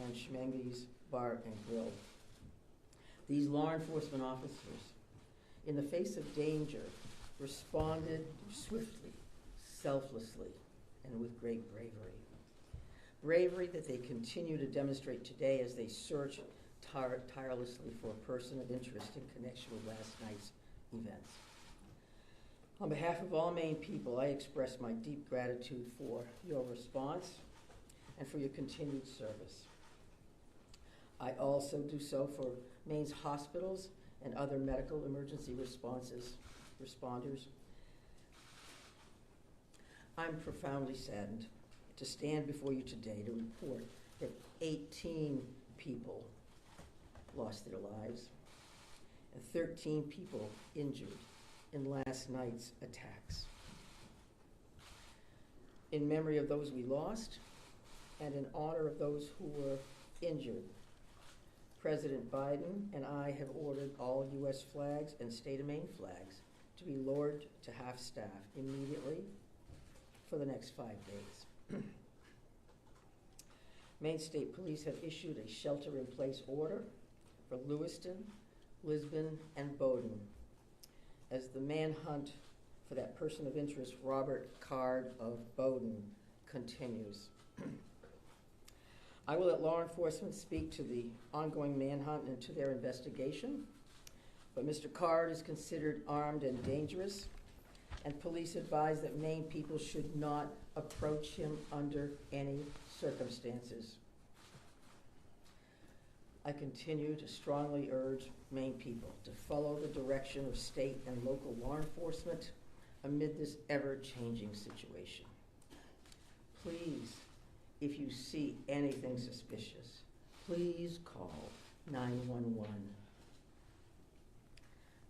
and Schmenge's Bar and Grill. These law enforcement officers, in the face of danger, responded swiftly, selflessly, and with great bravery. Bravery that they continue to demonstrate today as they search tirelessly for a person of interest in connection with last night's events. On behalf of all Maine people, I express my deep gratitude for your response and for your continued service. I also do so for Maine's hospitals and other medical emergency responders. I'm profoundly saddened to stand before you today to report that 18 people lost their lives and 13 people injured in last night's attacks. In memory of those we lost and in honor of those who were injured, President Biden and I have ordered all U.S. flags and state of Maine flags to be lowered to half-staff immediately for the next 5 days. Maine State Police have issued a shelter-in-place order for Lewiston, Lisbon, and Bowdoin as the manhunt for that person of interest, Robert Card of Bowdoin, continues. I will let law enforcement speak to the ongoing manhunt and to their investigation, but Mr. Card is considered armed and dangerous, and police advise that Maine people should not approach him under any circumstances. I continue to strongly urge Maine people to follow the direction of state and local law enforcement amid this ever-changing situation. Please, if you see anything suspicious, please call 911.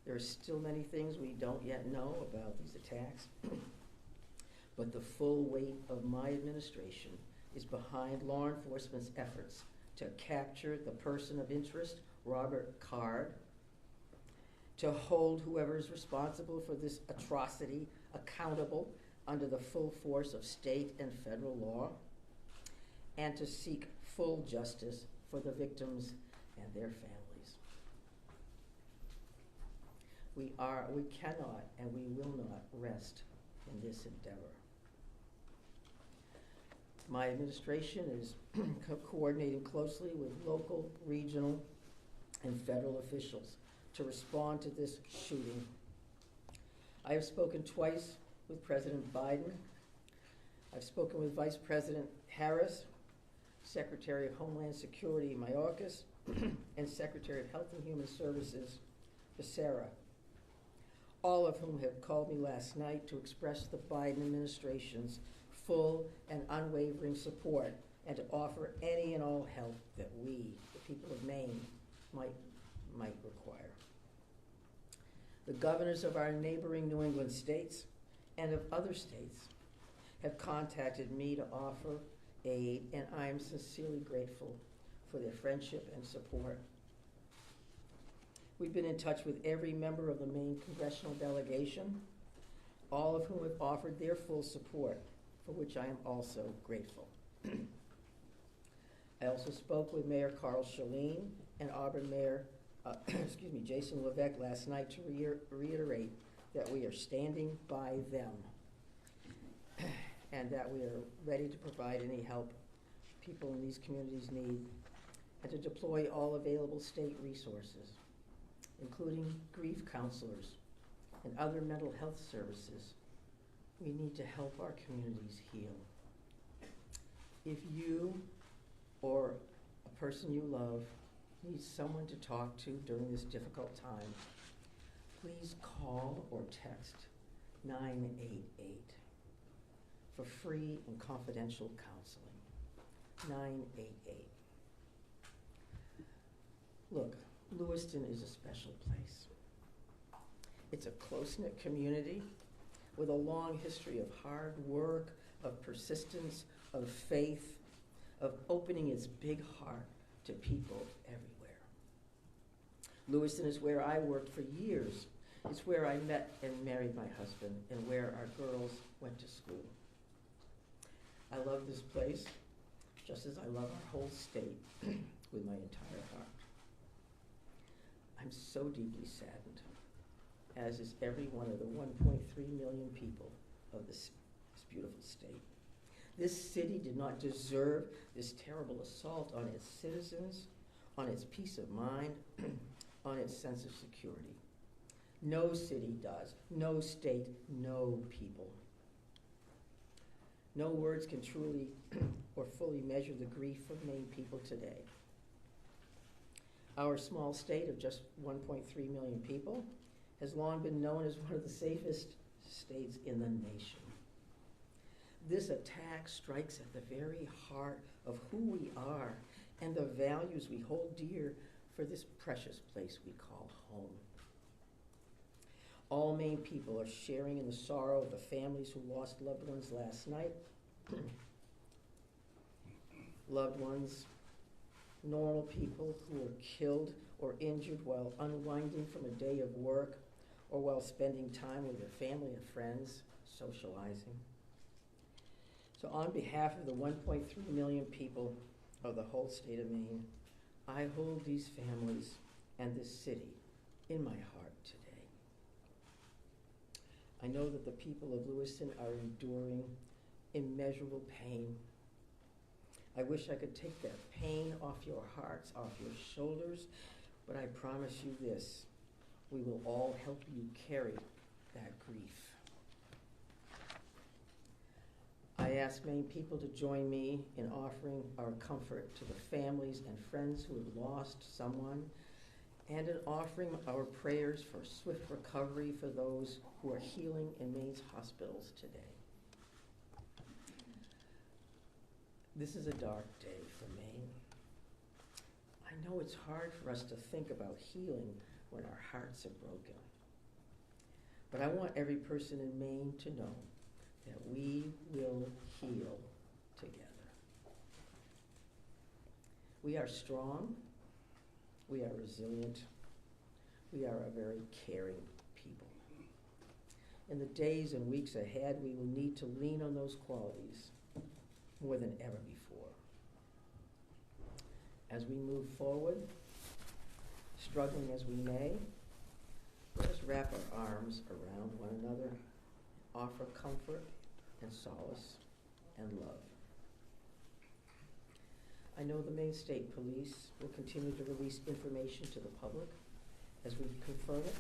There are still many things we don't yet know about these attacks, but the full weight of my administration is behind law enforcement's efforts to capture the person of interest, Robert Card, to hold whoever is responsible for this atrocity accountable under the full force of state and federal law, and to seek full justice for the victims and their families. We cannot and we will not rest in this endeavor. My administration is coordinating closely with local, regional, and federal officials to respond to this shooting. I have spoken twice with President Biden. I've spoken with Vice President Harris, Secretary of Homeland Security Mayorkas, and Secretary of Health and Human Services Becerra, all of whom have called me last night to express the Biden administration's full and unwavering support and to offer any and all help that we, the people of Maine, might require. The governors of our neighboring New England states and of other states have contacted me to offer aid, and I am sincerely grateful for their friendship and support. We've been in touch with every member of the Maine congressional delegation, all of whom have offered their full support, for which I am also grateful. I also spoke with Mayor Carl Chalene and Auburn Mayor Jason Levesque last night to reiterate that we are standing by them and that we are ready to provide any help people in these communities need and to deploy all available state resources, including grief counselors and other mental health services. We need to help our communities heal. If you or a person you love needs someone to talk to during this difficult time, please call or text 988 for free and confidential counseling. 988. Look, Lewiston is a special place. It's a close-knit community with a long history of hard work, of persistence, of faith, of opening its big heart to people everywhere. Lewiston is where I worked for years. It's where I met and married my husband and where our girls went to school. I love this place just as I love our whole state with my entire heart. I'm so deeply saddened, as is every one of the 1.3 million people of this beautiful state. This city did not deserve this terrible assault on its citizens, on its peace of mind, on its sense of security. No city does, no state, no people. No words can truly or fully measure the grief of Maine people today. Our small state of just 1.3 million people has long been known as one of the safest states in the nation. This attack strikes at the very heart of who we are and the values we hold dear for this precious place we call home. All Maine people are sharing in the sorrow of the families who lost loved ones last night. Loved ones, normal people who were killed or injured while unwinding from a day of work or while spending time with their family and friends, socializing. So on behalf of the 1.3 million people of the whole state of Maine, I hold these families and this city in my heart today. I know that the people of Lewiston are enduring immeasurable pain. I wish I could take that pain off your hearts, off your shoulders, but I promise you this, we will all help you carry that grief. I ask Maine people to join me in offering our comfort to the families and friends who have lost someone, and in offering our prayers for swift recovery for those who are healing in Maine's hospitals today. This is a dark day for Maine. I know it's hard for us to think about healing when our hearts are broken. But I want every person in Maine to know that we will heal together. We are strong, we are resilient, we are a very caring people. In the days and weeks ahead, we will need to lean on those qualities more than ever before. As we move forward, struggling as we may, let us wrap our arms around one another, offer comfort and solace and love. I know the Maine State Police will continue to release information to the public as we confirm it,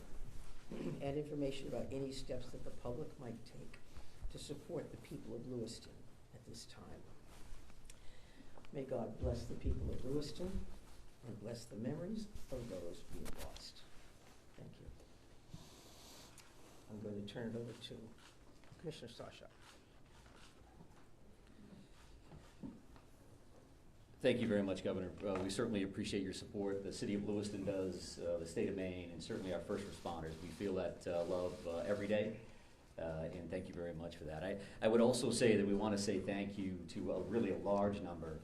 and information about any steps that the public might take to support the people of Lewiston at this time. May God bless the people of Lewiston and bless the memories of those we have lost. Thank you. I'm going to turn it over to Commissioner Sawchuk. Thank you very much, Governor. We certainly appreciate your support. The City of Lewiston does, the state of Maine, and certainly our first responders. We feel that love every day, and thank you very much for that. I would also say that we want to say thank you to really a large number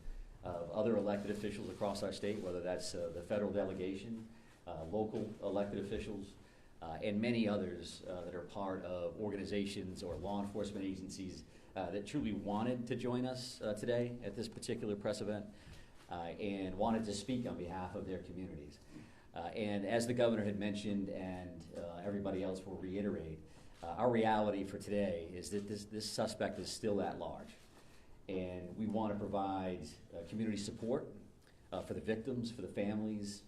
of other elected officials across our state, whether that's the federal delegation, local elected officials, and many others that are part of organizations or law enforcement agencies that truly wanted to join us today at this particular press event and wanted to speak on behalf of their communities. And as the governor had mentioned, and everybody else will reiterate, our reality for today is that this suspect is still at large. And we want to provide community support for the victims, for the families,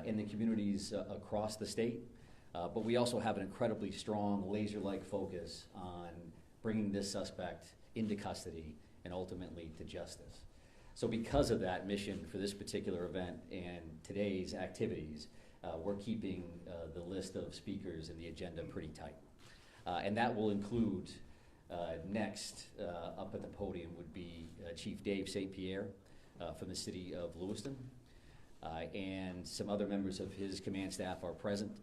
in the communities across the state. But we also have an incredibly strong laser-like focus on bringing this suspect into custody and ultimately to justice. So because of that mission for this particular event and today's activities, we're keeping the list of speakers and the agenda pretty tight. And that will include next up at the podium would be Chief Dave St. Pierre from the city of Lewiston, and some other members of his command staff are present.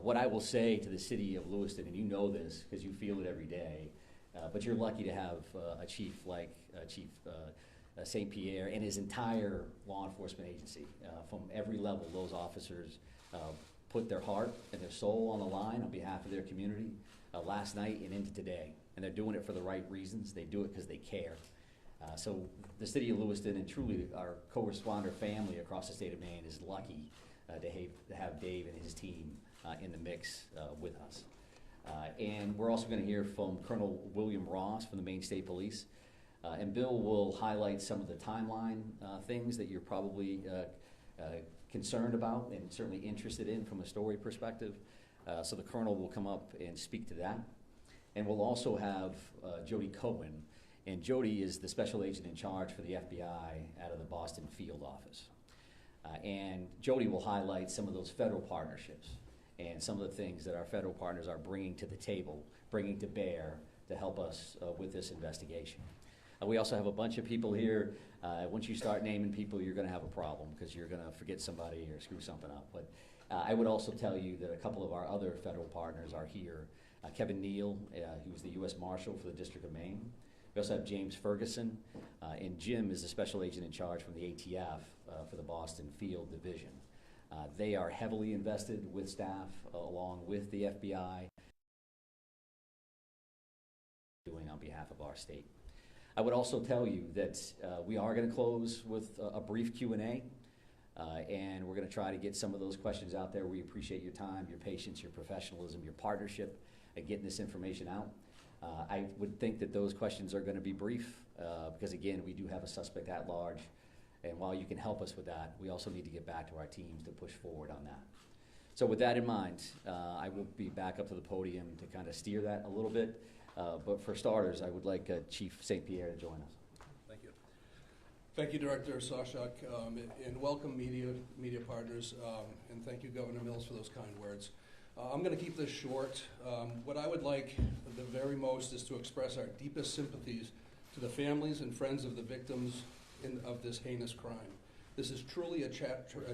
What I will say to the city of Lewiston, and you know this because you feel it every day, but you're lucky to have a chief like Chief St. Pierre and his entire law enforcement agency. From every level, those officers put their heart and their soul on the line on behalf of their community last night and into today. And they're doing it for the right reasons. They do it because they care. So the city of Lewiston and truly our co-responder family across the state of Maine is lucky to have Dave and his team in the mix with us. And we're also going to hear from Colonel William Ross from the Maine State Police. And Bill will highlight some of the timeline things that you're probably concerned about and certainly interested in from a story perspective. So the Colonel will come up and speak to that. And we'll also have Jody Cohen. And Jody is the special agent in charge for the FBI out of the Boston field office. And Jody will highlight some of those federal partnerships and some of the things that our federal partners are bringing to the table, bringing to bear to help us with this investigation. We also have a bunch of people here. Once you start naming people, you're going to have a problem because you're going to forget somebody or screw something up. But I would also tell you that a couple of our other federal partners are here. Kevin Neal, who's the U.S. Marshal for the District of Maine. We also have James Ferguson, and Jim is the special agent in charge from the ATF for the Boston Field Division. They are heavily invested with staff along with the FBI doing on behalf of our state. I would also tell you that we are going to close with a brief Q&A, and we're going to try to get some of those questions out there. We appreciate your time, your patience, your professionalism, your partnership at getting this information out. I would think that those questions are going to be brief because, again, we do have a suspect at large. And while you can help us with that, we also need to get back to our teams to push forward on that. So with that in mind, I will be back up to the podium to kind of steer that a little bit. But for starters, I would like Chief St. Pierre to join us. Thank you. Thank you, Director Sawchuk, and welcome media partners, and thank you, Governor Mills, for those kind words. I'm going to keep this short. What I would like the very most is to express our deepest sympathies to the families and friends of the victims of this heinous crime. This is truly a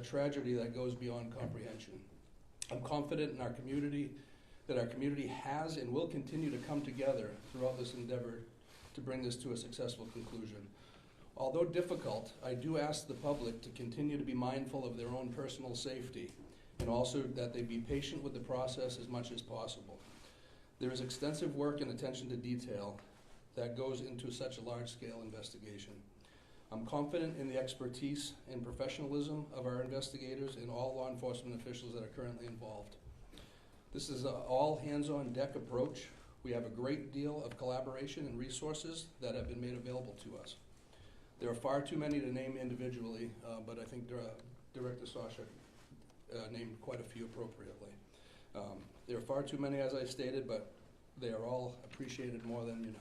tragedy that goes beyond comprehension. I'm confident in our community, that our community has and will continue to come together throughout this endeavor to bring this to a successful conclusion. Although difficult, I do ask the public to continue to be mindful of their own personal safety, and also that they be patient with the process as much as possible. There is extensive work and attention to detail that goes into such a large-scale investigation. I'm confident in the expertise and professionalism of our investigators and all law enforcement officials that are currently involved. This is an all-hands-on-deck approach. We have a great deal of collaboration and resources that have been made available to us. There are far too many to name individually, but I think Director Sawchuk named quite a few appropriately. There are far too many, as I stated, but they are all appreciated more than you know.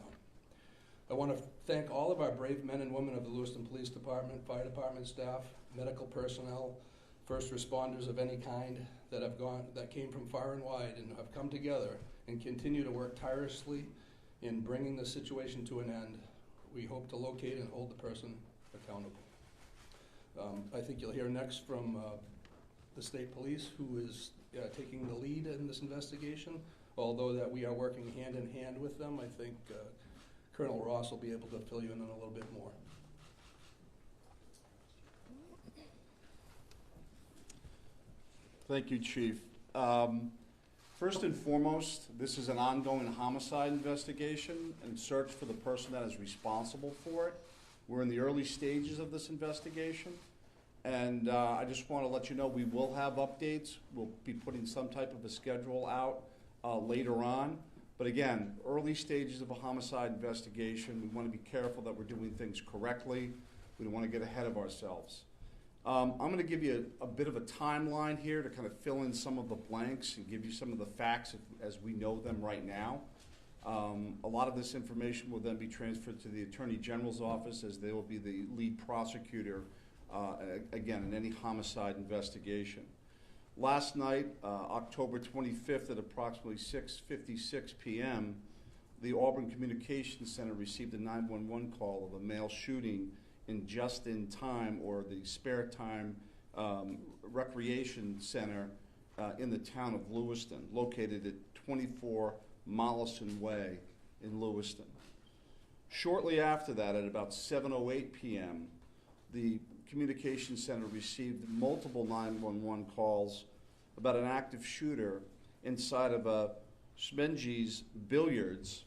I want to thank all of our brave men and women of the Lewiston Police Department, Fire Department staff, medical personnel, first responders of any kind that came from far and wide and have come together and continue to work tirelessly in bringing the situation to an end. We hope to locate and hold the person accountable. I think you'll hear next from the state police, who is taking the lead in this investigation. Although that we are working hand in hand with them, I think Colonel Ross will be able to fill you in on a little bit more. Thank you, Chief. First and foremost, this is an ongoing homicide investigation and search for the person that is responsible for it. We're in the early stages of this investigation, and I just want to let you know we will have updates. We'll be putting some type of a schedule out later on. But again, early stages of a homicide investigation, we want to be careful that we're doing things correctly. We don't want to get ahead of ourselves. I'm going to give you a bit of a timeline here to kind of fill in some of the blanks and give you some of the facts as we know them right now. A lot of this information will then be transferred to the Attorney General's office, as they will be the lead prosecutor, again, in any homicide investigation. Last night, October 25th at approximately 6:56 p.m., the Auburn Communications Center received a 911 call of a male shooting in Just in Time, or the Spare Time Recreation Center in the town of Lewiston, located at 24 Mollison Way in Lewiston. Shortly after that, at about 7:08 p.m., the Communications Center received multiple 911 calls about an active shooter inside of a Smenji's Billiards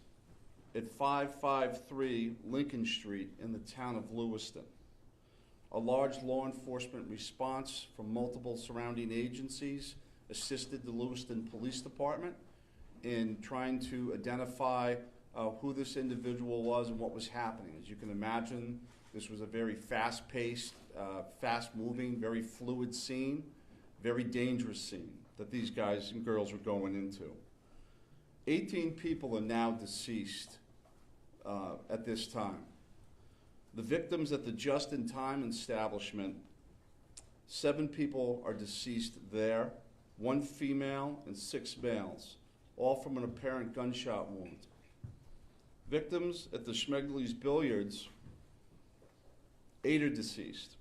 at 553 Lincoln Street in the town of Lewiston. A large law enforcement response from multiple surrounding agencies assisted the Lewiston Police Department in trying to identify who this individual was and what was happening. As you can imagine, this was a very fast-paced, fast-moving, very fluid scene, very dangerous scene that these guys and girls were going into. 18 people are now deceased at this time. The victims at the just-in-time establishment, 7 people are deceased there, 1 female and 6 males, all from an apparent gunshot wound. Victims at the Schmegley's Billiards, 8 are deceased.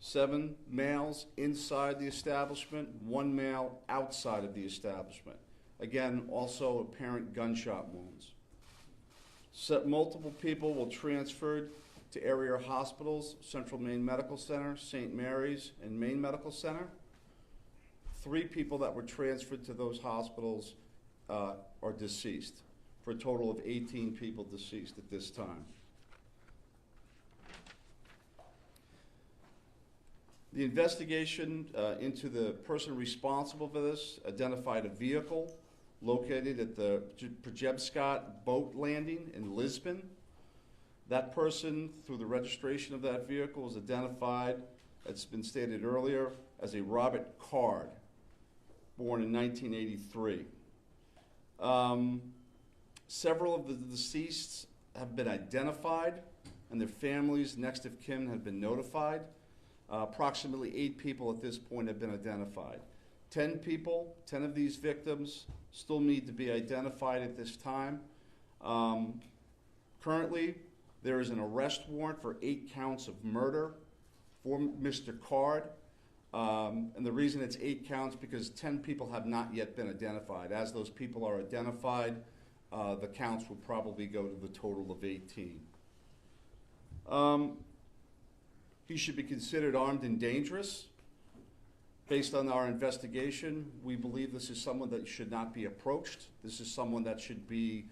7 males inside the establishment, 1 male outside of the establishment. Again, also apparent gunshot wounds. Multiple people were transferred to area hospitals, Central Maine Medical Center, St. Mary's, and Maine Medical Center. 3 people that were transferred to those hospitals are deceased, for a total of 18 people deceased at this time. The investigation into the person responsible for this identified a vehicle located at the Projebscott boat landing in Lisbon. That person, through the registration of that vehicle, was identified, it's been stated earlier, as a Robert Card, born in 1983. Several of the deceased have been identified, and their families, next of kin, have been notified. Approximately 8 people at this point have been identified. 10 people, 10 of these victims, still need to be identified at this time. Currently, there is an arrest warrant for 8 counts of murder for Mr. Card. And the reason it's 8 counts because 10 people have not yet been identified. As those people are identified, the counts will probably go to the total of 18. He should be considered armed and dangerous. Based on our investigation, we believe this is someone that should not be approached. This is someone that should be,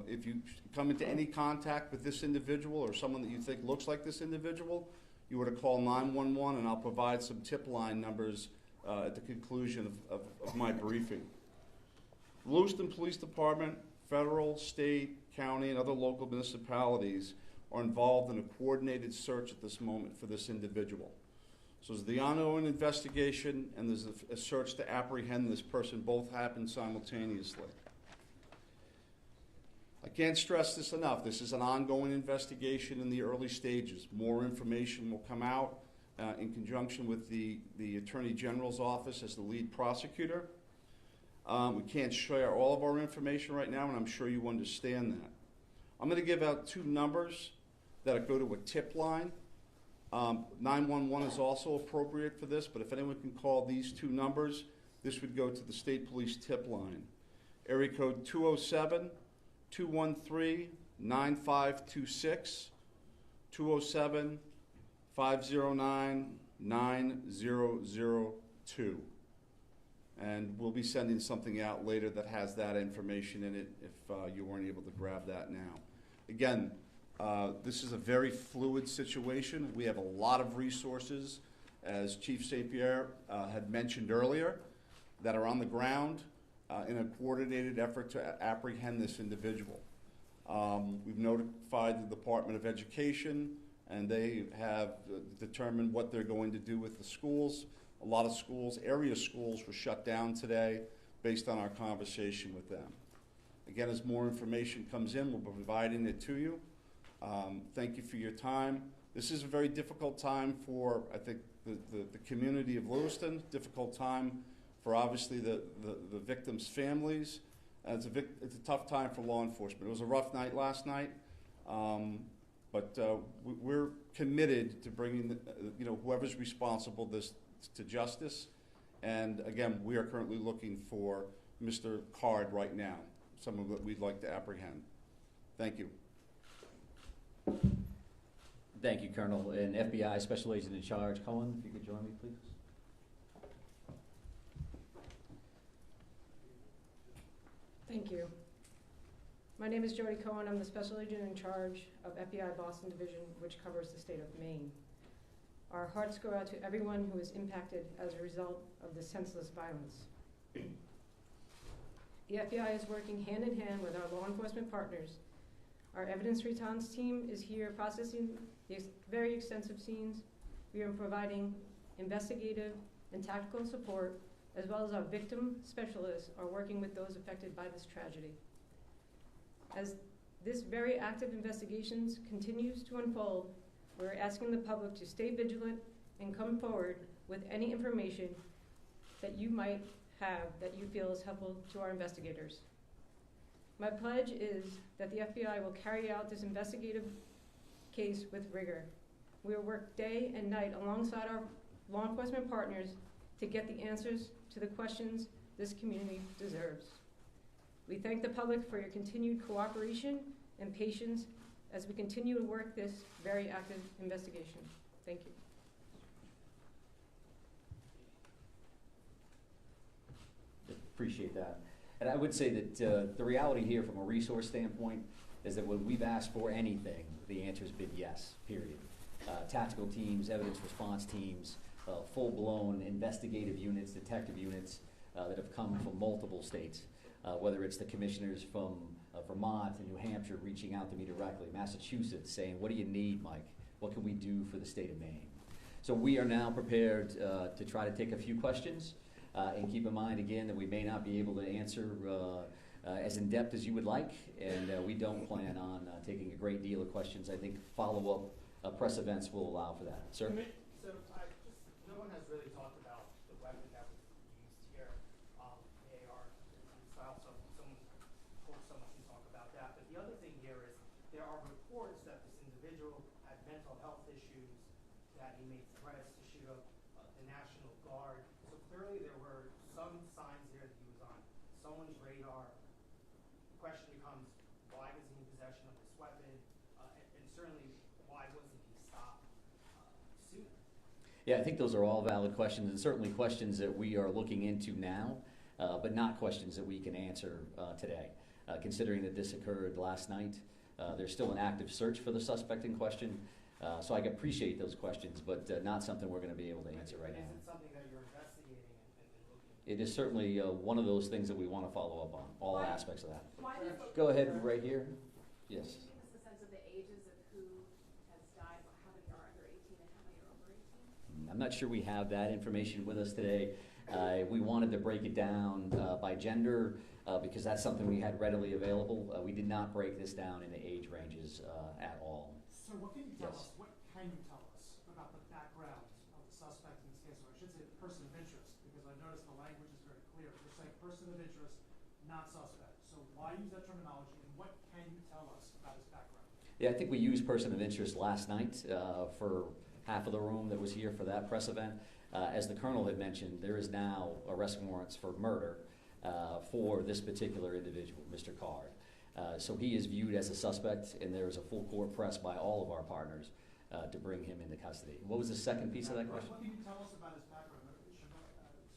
if you come into any contact with this individual or someone that you think looks like this individual, you were to call 911, and I'll provide some tip line numbers at the conclusion of my briefing. The Lewiston Police Department, federal, state, county, and other local municipalities are involved in a coordinated search at this moment for this individual. So there's the ongoing investigation and there's a search to apprehend this person. Both happen simultaneously. I can't stress this enough. This is an ongoing investigation in the early stages. More information will come out in conjunction with the Attorney General's office as the lead prosecutor. We can't share all of our information right now, and I'm sure you understand that. I'm going to give out 2 numbers that go to a tip line. 911 is also appropriate for this, but if anyone can call these 2 numbers, this would go to the State Police tip line. Area code 207-213-9526, 207-509-9002. And we'll be sending something out later that has that information in it if you weren't able to grab that now. Again, this is a very fluid situation. We have a lot of resources, as Chief St. Pierre had mentioned earlier, that are on the ground in a coordinated effort to apprehend this individual. We've notified the Department of Education, and they have determined what they're going to do with the schools. A lot of schools, area schools, were shut down today based on our conversation with them. Again, as more information comes in, we'll be providing it to you. Thank you for your time. This is a very difficult time for, I think, the community of Lewiston, difficult time for obviously the victims' families. It's a tough time for law enforcement. It was a rough night last night, but we're committed to bringing whoever's responsible this to justice. And again, we are currently looking for Mr. Card right now, someone that we'd like to apprehend. Thank you. Thank you, Colonel. And FBI Special Agent in Charge, Cohen, if you could join me, please. Thank you. My name is Jody Cohen. I'm the Special Agent in charge of FBI Boston Division, which covers the state of Maine. Our hearts go out to everyone who is impacted as a result of the senseless violence. The FBI is working hand in hand with our law enforcement partners. Our evidence response team is here processing the very extensive scenes. We are providing investigative and tactical support, as well as our victim specialists are working with those affected by this tragedy. As this very active investigations continues to unfold, we're asking the public to stay vigilant and come forward with any information that you might have that you feel is helpful to our investigators. My pledge is that the FBI will carry out this investigative case with rigor. We will work day and night alongside our law enforcement partners to get the answers to the questions this community deserves. We thank the public for your continued cooperation and patience as we continue to work this very active investigation. Thank you. Appreciate that. And I would say that the reality here from a resource standpoint is that when we've asked for anything, the answer's been yes, period. Tactical teams, evidence response teams, full-blown investigative units, detective units that have come from multiple states, whether it's the commissioners from Vermont and New Hampshire reaching out to me directly, Massachusetts saying, what do you need, Mike? What can we do for the state of Maine? So we are now prepared to try to take a few questions. And keep in mind, again, that we may not be able to answer as in-depth as you would like, and we don't plan on taking a great deal of questions. I think follow-up press events will allow for that. Sir? So no one has really talked about the weapon that was used here, the AR style, so someone can talk about that. But the other thing here is there are reports that this individual had mental health issues, that he made threats to shoot up the National Guard. So clearly there were some signs there that he was on someone's radar. The question becomes, why was he in possession of this weapon? And certainly, why wasn't he stopped sooner? Yeah, I think those are all valid questions, and certainly questions that we are looking into now, but not questions that we can answer today. Considering that this occurred last night, there's still an active search for the suspect in question. So I appreciate those questions, but not something we're going to be able to answer right now. Is it something that you're investigating and looking? It is certainly one of those things that we want to follow up on, all aspects of that. Why do you focus Go ahead, right here. Yes. Can you give us a sense of the ages of who has died, how many are under 18 and how many are over 18? I'm not sure we have that information with us today. We wanted to break it down by gender because that's something we had readily available. We did not break this down into age ranges at all. So what can you tell Yes. us, what can you tell us about the background of the suspect in this case, or I should say the person of interest, because I noticed the language is very clear. You're saying person of interest, not suspect. So why use that terminology, and what can you tell us about his background? Yeah, I think we used person of interest last night for half of the room that was here for that press event. As the Colonel had mentioned, there is now arrest warrants for murder for this particular individual, Mr. Card. So he is viewed as a suspect, and there is a full court press by all of our partners to bring him into custody. What was the second piece of that question? What can you tell us about his background?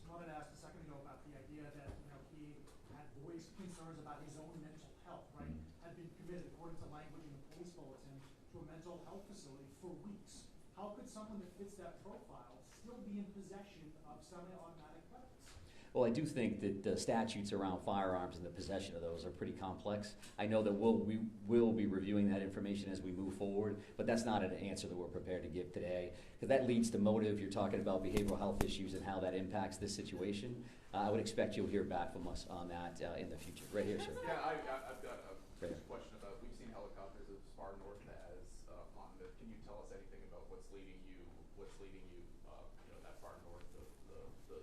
Someone had asked a second ago about the idea that he had voiced concerns about his own mental health, right? Had been committed, according to language in the police bulletin, to a mental health facility for weeks. How could someone that fits that profile still be in possession of semi-automatic weapons? Well, I do think that the statutes around firearms and the possession of those are pretty complex. I know that we will be reviewing that information as we move forward, but that's not an answer that we're prepared to give today, because that leads to motive. You're talking about behavioral health issues and how that impacts this situation. I would expect you'll hear back from us on that in the future. Right here, sir. Yeah, I've got a Right. question about, we've seen helicopters as far north as Monmouth. Can you tell us anything about what's leading you, that far north of the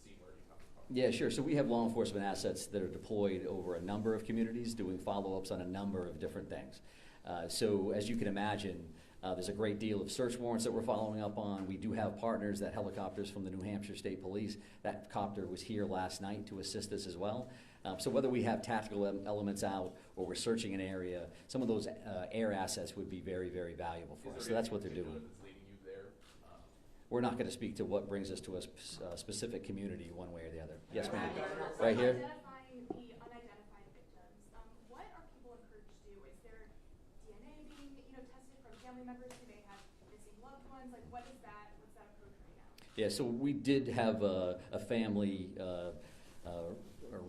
scene where you come from? Yeah, sure. So we have law enforcement assets that are deployed over a number of communities doing follow-ups on a number of different things. So as you can imagine, there's a great deal of search warrants that we're following up on. We do have partners, that helicopters from the New Hampshire State Police. That copter was here last night to assist us as well. So whether we have tactical elements out or we're searching an area, some of those air assets would be very, very valuable for us. So that's what they're doing. That's leading you there? We're not going to speak to what brings us to a specific community one way or the other. Yes, ma'am. So Right here. Identifying the unidentified victims, what are people in Yeah, so we did have a family a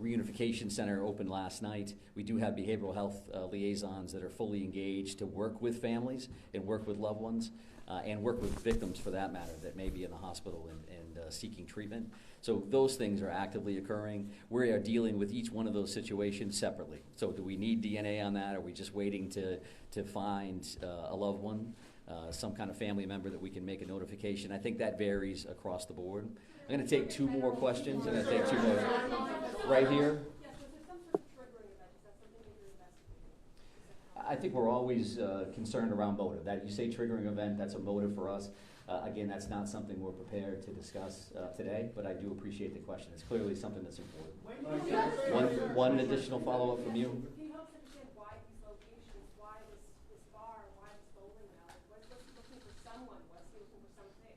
reunification center open last night. We do have behavioral health liaisons that are fully engaged to work with families and work with loved ones and work with victims, for that matter, that may be in the hospital and seeking treatment. So those things are actively occurring. We are dealing with each one of those situations separately. So do we need DNA on that? Are we just waiting to find a loved one, some kind of family member that we can make a notification? I think that varies across the board. I'm going to take 2 more questions. I'm going to take 2 more right here. Yes, was there some sort of triggering event? Is that something that you're investigating? I think we're always concerned around motive. That you say triggering event, that's a motive for us. Again, that's not something we're prepared to discuss today, but I do appreciate the question. It's clearly something that's important. One additional follow-up from you. Can you help us understand why these locations, why this bar, why this bowling alley? Was he looking for someone? Was he looking for something?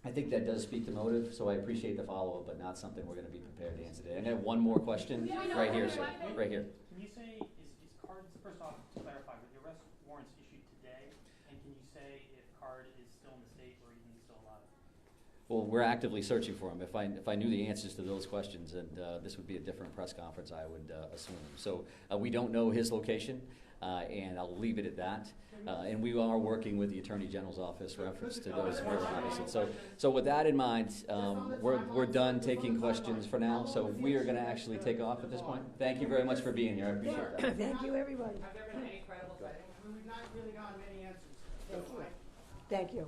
I think that does speak to motive, so I appreciate the follow-up, but not something we're going to be prepared to answer today. I'm going to have one more question right here, sir. Right here. Can you say, is Card, first off, to clarify, were the arrest warrants issued today? And can you say if Card is still in the state or even still alive? Well, we're actively searching for him. If I knew the answers to those questions, and this would be a different press conference, I would assume. So we don't know his location, and I'll leave it at that. And we are working with the Attorney General's office reference to those verifications. So with that in mind, we're done taking questions for now. So we are going to actually take off at this point. Thank you very much for being here. I appreciate that. Thank you, everybody. Have there been any credible threats? I mean, we've not really gotten many answers. Thank you.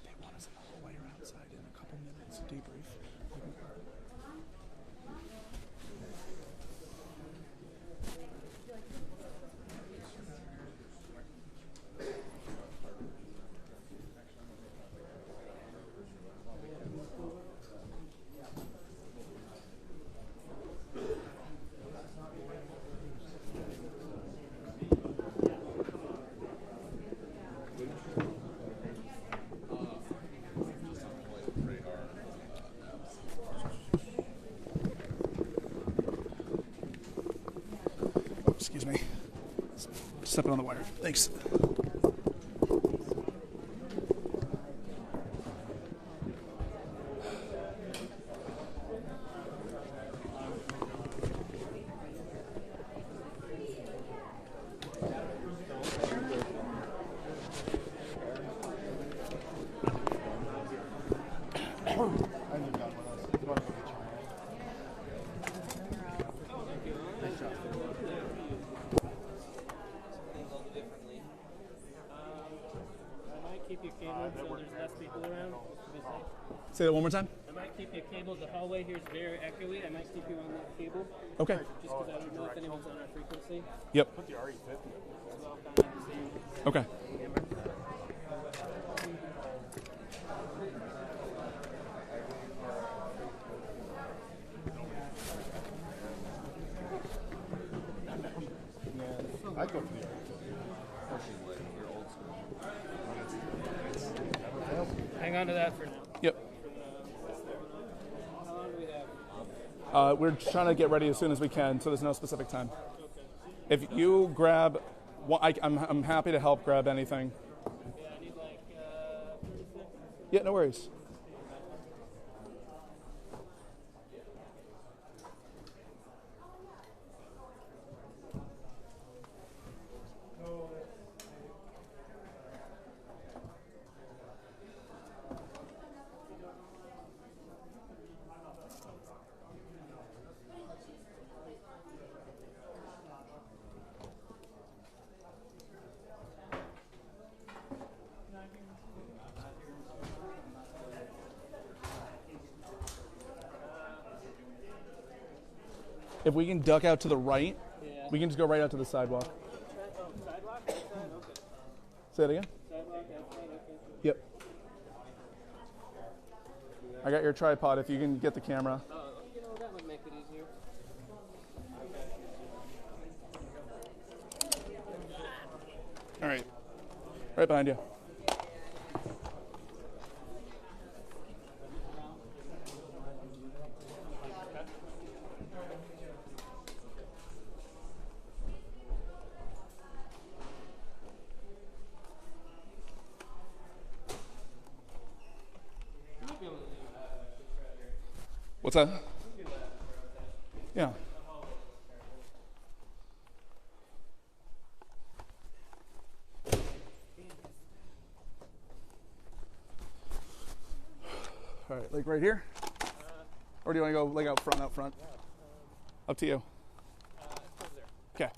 They want us in the hallway or outside in a couple minutes. Debrief. Excuse me. Stepping on the wire. Thanks. Say that one more time. I might keep your cable. The hallway here is very echoey. I might keep you on that cable. Okay. Just because I don't know if anyone's on our frequency. Yep. Put the RE50. So I'll kind of have the same. Okay. I'd go for the Hang on to that for now. Yep. How long do we have? We're trying to get ready as soon as we can, so there's no specific time. If you grab, I'm happy to help grab anything. Yeah, I need like 30 seconds. Yeah, no worries. If we can duck out to the right, we can just go right out to the sidewalk. Sidewalk? Outside? Okay. Say it again? Sidewalk? Outside? Okay. Yep. I got your tripod if you can get the camera. You know, that would make it easier. All right. Right behind you. What's that? Yeah. All right, like right here? Or do you want to go like out front? Up to you. Okay.